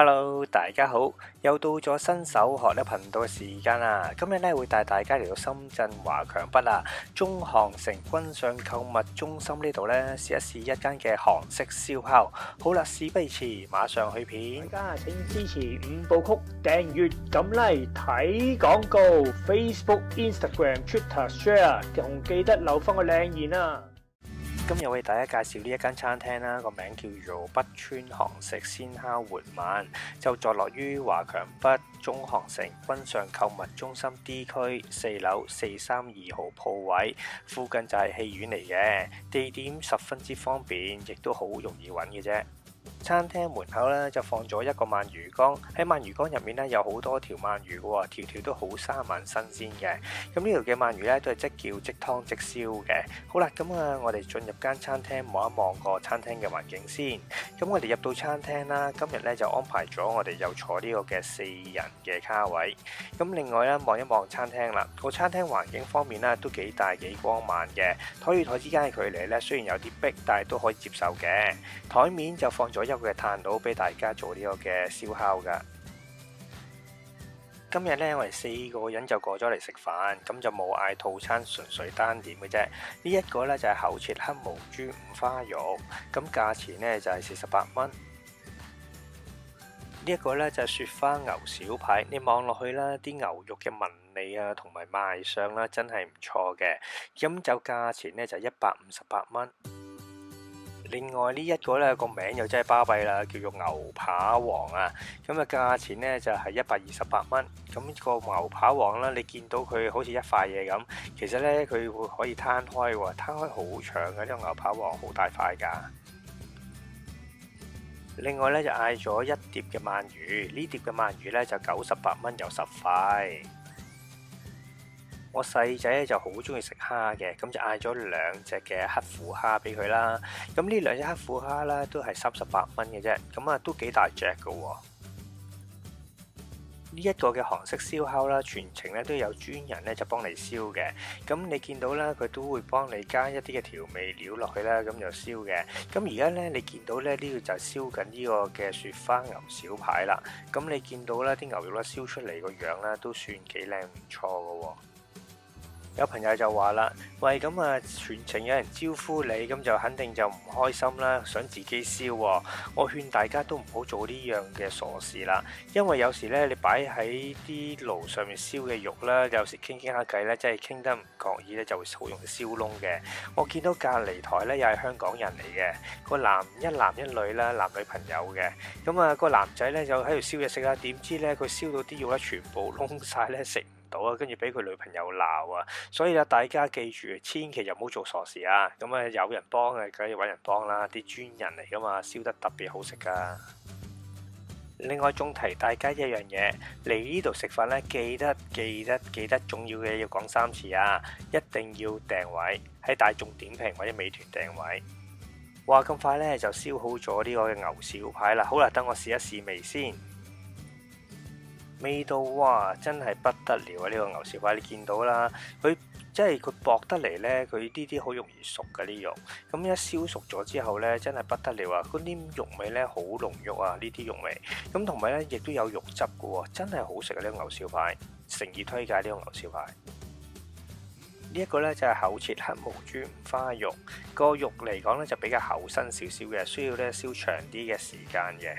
Hello，大家好，又到咗新手學咧頻道嘅時間啦。今日咧會帶大家嚟到深圳華強北啊，中航城軍上購物中心呢度咧試一試一間嘅韓式燒烤。好啦，事不宜遲，馬上去片。大家請支持5部曲、訂閱、撳 like、睇廣告、Facebook、Instagram、Twitter、Share，仲記得留翻個靚言啊！今日為大家介紹呢一間餐廳啦，個名叫做北川韓式鮮烤活鰻，就坐落於華強北中航城軍上購物中心 D 區4樓432號鋪位，附近就係戲院嚟嘅，地點十分之方便，亦都好容易揾嘅啫。餐廳門口咧就放咗一個鰻魚缸，喺鰻魚缸入面咧有好多條鰻魚嘅，條條都好生猛新鮮嘅。咁呢條嘅鰻魚咧都係即叫即湯即燒嘅。好啦，咁我哋進入間餐廳望一望個餐廳嘅環境先。咁我哋入到餐廳啦，今日咧就安排咗我哋又坐呢個嘅4人嘅卡位。咁另外咧望一望餐廳啦，個餐廳環境方面咧都幾大幾光猛嘅，台與台之間嘅距離咧雖然有啲逼，但係都可以接受嘅。台面就放咗一個嘅炭爐俾大家做呢個嘅燒烤噶。今日呢，我哋4個人就過咗嚟食飯，咁就冇嗌套餐，純粹單點嘅啫。呢一個呢，就係厚切黑毛豬五花肉，咁價錢呢，就係48蚊。呢一個呢，就係雪花牛小排，你望落去啦，啲牛肉嘅紋理啊同埋賣相啦，真係唔錯嘅。咁就價錢呢，就係158蚊。另外呢一個呢個名又真係巴閉啦，叫做牛扒王啊！咁價錢呢就係128蚊。咁個牛扒王啦，你見到佢好似一塊嘢咁，其實呢佢會可以攤開喎，攤開好長嘅。呢個牛扒王好大塊㗎。另外呢就嗌咗一碟嘅鰻魚，呢碟嘅鰻魚呢就98蚊有10塊。我細仔咧就好中意食蝦嘅，咁就嗌咗2隻嘅黑虎蝦俾佢啦。咁呢2隻黑虎蝦啦，都係38蚊嘅啫，咁都幾大隻㗎喎。呢一個嘅韓式燒烤啦，全程咧都有專人咧就幫你燒嘅。咁你見到啦，佢都會幫你加一啲嘅調味料落去啦，咁就燒嘅。咁而家咧你見到咧呢個就係燒緊呢個嘅雪花牛小排啦。咁你見到咧啲牛肉咧燒出嚟個樣咧都算幾靚唔錯㗎喎。有朋友就話啦，喂，咁全程有人招呼你，咁就肯定就唔開心啦，想自己燒喎。我勸大家都唔好做呢樣嘅傻事啦，因為有時咧你擺喺啲爐上面燒嘅肉啦，有時傾下偈咧，真係傾得唔覺意咧，就會好容易燒燶嘅。我見到隔離台咧又係香港人嚟嘅，一男一女啦，男女朋友嘅。咁個男仔咧就喺度燒嘢食啦，點知咧佢燒到啲肉咧全部燶晒咧，食到啊，跟住俾佢女朋友鬧啊，所以大家記住，千祈就唔好做傻事啊！咁有人幫嘅，梗係揾人幫啦，啲專人嚟噶嘛，燒得特別好食噶。另外仲提大家一樣嘢，嚟呢度食飯呢，記得重要嘅要講3次啊！一定要訂位，喺大眾點評或者美團訂位。哇，咁快呢，就燒好咗呢個嘅牛小排啦！好啦，等我試一試味先。味道哇，真係不得了啊！呢個牛小排你見到啦，佢薄得嚟呢，佢呢啲好容易熟嘅啲肉。咁一燒熟咗之後呢，真係不得了啊！嗰啲肉味呢，好濃郁啊，呢啲肉味。咁同埋呢，亦都有肉汁嘅喎，真係好食啊！呢個牛小排，誠意推介呢個牛小排。呢一個呢，就係厚切黑毛豬五花肉，個肉嚟講呢，就比較厚身少少嘅，需要呢燒長啲嘅時間嘅。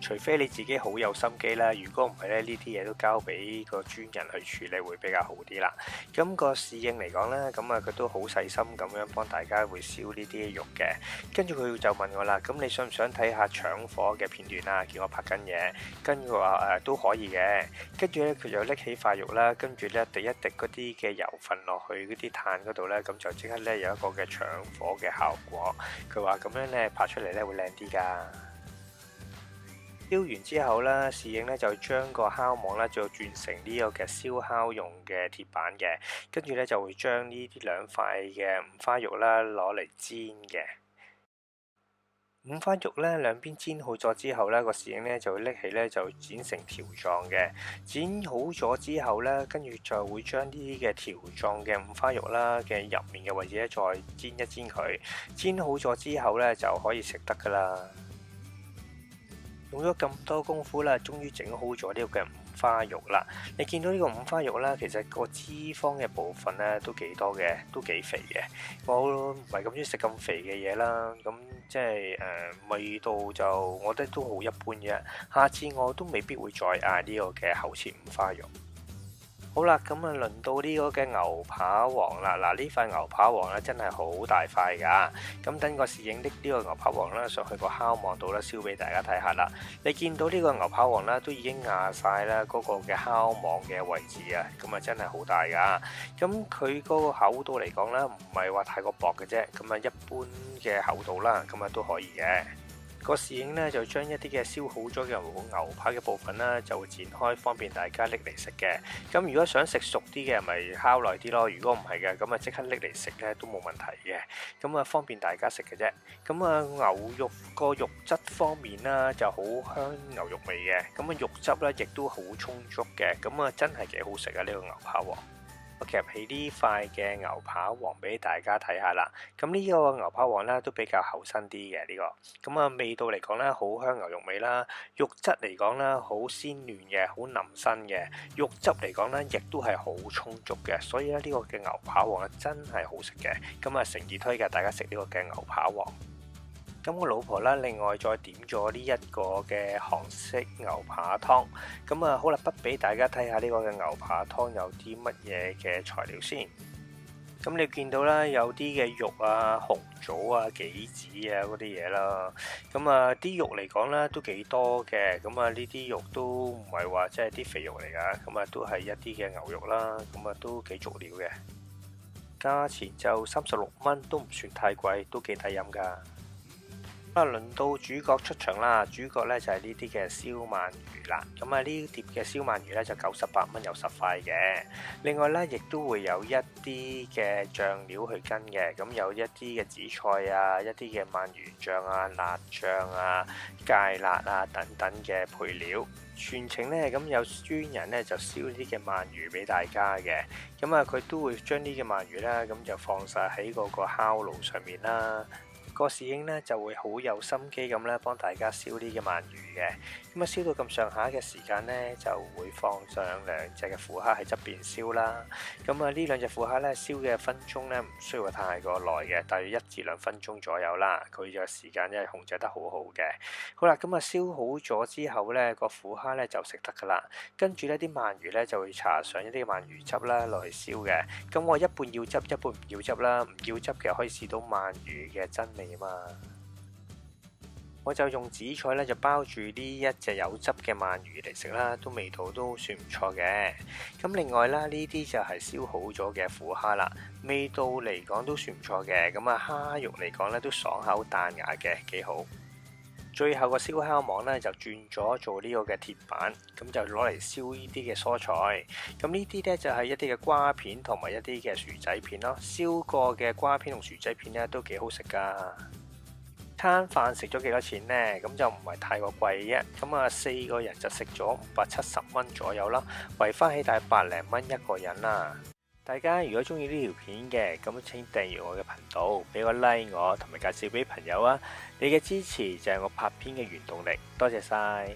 除非你自己好有心機啦，如果唔係咧，呢啲嘢都交俾個專人去處理會比較好啲啦。咁個侍應嚟講咧，佢都好細心咁樣幫大家會燒呢啲肉嘅。跟住佢就問我啦，咁你想唔想睇下搶火嘅片段啊？叫我拍緊嘢，跟住佢話都可以嘅。跟住咧佢就拎起塊肉啦，跟住咧滴一滴嗰啲嘅油份落去嗰啲炭嗰度咧，咁就即刻咧有一個嘅搶火嘅效果。佢話咁樣咧拍出嚟咧會靚啲㗎。燒完之後咧，侍應咧就將個烤網咧就轉成呢個嘅燒烤用嘅鐵板嘅，跟住咧就會將呢啲2塊嘅五花肉啦攞嚟煎嘅。五花肉咧兩邊煎好咗之後咧，個侍應咧就會拎起咧就剪成條狀嘅。剪好咗之後咧，跟住就會將呢啲嘅條狀嘅五花肉啦嘅入面嘅位置咧再煎一煎佢。煎好咗之後咧就可以食得噶啦。用咗咁多功夫啦，終於整好咗呢個嘅五花肉啦。你見到呢個五花肉啦，其實個脂肪嘅部分咧都幾多嘅，都幾肥嘅。我唔係咁中意食咁肥嘅嘢啦，咁即係味道就我覺得都好一般嘅。下次我都未必會再嗌呢個嘅厚切五花肉。好啦，咁啊輪到呢個嘅牛扒王啦。嗱，呢塊牛扒王咧真係好大塊噶。咁等個侍應拎呢個牛扒王啦上去個烤網度咧燒俾大家睇下啦。你見到呢個牛扒王啦都已經壓晒啦嗰個嘅烤網嘅位置啊，咁啊真係好大噶。咁佢嗰個厚度嚟講咧唔係話太過薄嘅啫，咁啊一般嘅厚度啦，咁啊都可以嘅。個侍應咧就將一啲嘅燒好咗嘅牛扒嘅部分啦，就會剪開，方便大家拎嚟食嘅。咁如果想食熟啲嘅，咪烤耐啲咯。如果唔係嘅，咁啊即刻拎嚟食咧都冇問題嘅。咁啊方便大家食嘅啫。咁啊牛肉個肉質方面啦，就好香牛肉味嘅。咁啊肉汁咧亦都好充足嘅。咁啊真係幾好食啊！呢個牛扒王。我夾起呢塊嘅牛扒王俾大家睇下啦。咁呢個牛扒王咧都比較厚身啲嘅呢個。咁啊味道嚟講咧好香牛肉味啦，肉質嚟講咧好鮮嫩嘅，好腍身嘅。肉汁嚟講咧亦都係好充足嘅，所以咧呢個嘅牛扒王咧真係好食嘅。咁啊誠意推介大家食呢個嘅牛扒王。咁我老婆啦，另外再點咗呢一個嘅韓式牛扒湯。咁啊，好啦，不俾大家睇下呢個嘅牛扒湯有啲乜嘢嘅材料先。咁你見到啦，有啲嘅肉啊、紅棗啊、杞子啊嗰啲嘢啦。咁啊，啲肉嚟講咧都幾多嘅。咁啊，呢啲肉都唔係話即係啲肥肉嚟㗎。咁啊，都係一啲嘅牛肉啦。咁啊，都幾足料嘅。價錢就36蚊，都唔算太貴，都幾抵飲㗎。輪到主角出場啦，主角咧就係呢啲嘅燒鰻魚啦。咁啊呢碟嘅燒鰻魚咧就98蚊有10塊嘅。另外咧亦都會有一啲嘅醬料去跟嘅，咁有一啲嘅紫菜啊，一啲嘅鰻魚醬啊、辣醬啊、芥辣啊等等嘅配料。全程咧咁有專人咧就燒呢啲嘅鰻魚俾大家嘅。咁啊佢都會將呢啲鰻魚啦咁就放晒喺嗰個烤爐上面啦。個侍應咧就會好有心機咁咧幫大家燒呢嘅鰻魚嘅。咁啊燒到咁上下嘅時間咧，就會放上兩隻嘅虎蝦喺側邊燒啦。咁啊呢兩隻虎蝦咧燒嘅分鐘咧唔需要太過耐嘅，大約1至2分鐘左右啦。佢嘅時間咧控制得好好嘅。好啦，咁啊燒好咗之後咧，個虎蝦咧就食得噶啦。跟住咧啲鰻魚咧就會搽上一啲鰻魚汁啦落去燒嘅。咁我一半要汁，一半唔要汁啦。唔要汁嘅可以試到鰻魚嘅真味啊嘛。我就用紫菜咧就包住呢一隻有汁嘅鰻魚嚟食啦，都味道都算唔錯嘅。咁另外啦，呢啲就係燒好咗嘅虎蝦啦，味道嚟講都算唔錯嘅。咁啊蝦肉嚟講咧都爽口彈牙嘅，幾好。最後個燒烤網咧就轉咗做呢個嘅鐵板，咁就攞嚟燒呢啲嘅蔬菜。咁呢啲咧就係一啲嘅瓜片同埋一啲嘅薯仔片咯。燒過嘅瓜片同薯仔片咧都幾好食噶。餐飯食咗幾多錢呢？咁就唔係太過貴啫。咁啊4個人就食咗570蚊左右啦，圍翻起大約百零蚊一個人啦。大家如果中意呢條片嘅，咁請訂閱我嘅頻道，俾個 like 我，同埋介紹俾朋友啊！你嘅支持就係我拍片嘅原動力，多謝晒。